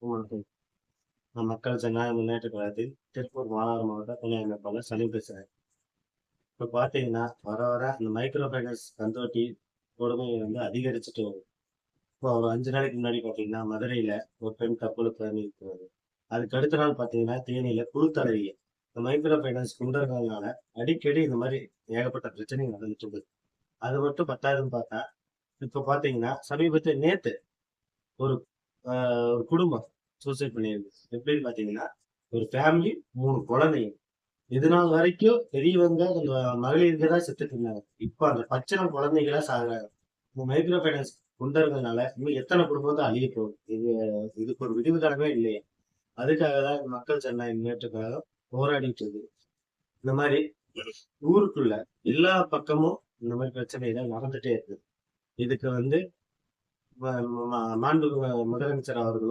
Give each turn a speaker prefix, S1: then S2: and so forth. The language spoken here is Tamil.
S1: வணக்கம். நான் மக்கள் ஜனநாயக முன்னேற்றக் கழகத்தில் திருப்பூர் மாநகர மாவட்ட துணை அமைப்பாளர் சலீம் பேசுறேன். இப்ப பார்த்தீங்கன்னா, வர வர இந்த மைக்ரோ ஃபைனான்ஸ் கந்துவட்டி கொடுமை அதிகரிச்சுட்டு வருது. இப்போ ஒரு 5 நாளைக்கு முன்னாடி பார்த்தீங்கன்னா, மதுரையில ஒரு பெண் தற்கொலை பண்ணியிருக்கிறாரு. அதுக்கு அடுத்த நாள் பார்த்தீங்கன்னா, தேனியில குழுத்தலைவிய. இந்த மைக்ரோ ஃபைனான்ஸ் குண்டர்கள்னால அடிக்கடி இந்த மாரி ஏகப்பட்ட பிரச்சனைகள் நடந்துட்டு இருக்குது. அது மட்டும் பத்தாதுன்னு பார்த்தா, இப்ப பார்த்தீங்கன்னா, சமீபத்தில நேத்து ஒரு அ ஒரு குடும்பம் சூசைட் பண்ணியிருக்கு. எப்படின்னு பார்த்தீங்கன்னா, ஒரு ஃபேமிலி 3 குழந்தைங்க. இது நாள் வரைக்கும் பெரியவங்க, அந்த மகளிருக்கு தான் செத்துட்டு இருந்தாங்க. இப்ப அந்த பச்சிளம் குழந்தைகளா சாகுறாங்க. இந்த மைக்ரோ ஃபைனான்ஸ் குண்டர்கள்னால இன்னும் எத்தன குடும்பம் தான் அழிய போகுது? இதுக்கு ஒரு விடிவு காலமே இல்லையே! அதுக்காக தான் மக்கள் ஜனநாயக முன்னேற்றக் கழகம் போராடிட்டு இருக்கு. இந்த மாரி ஊருக்குள்ள எல்லா பக்கமும் இந்த மாரி பிரச்சனைகள் நடந்துட்டே இருக்கு. இதுக்கு ம ம மாண்புமிகு முதலமைச்சர் அவர்களும்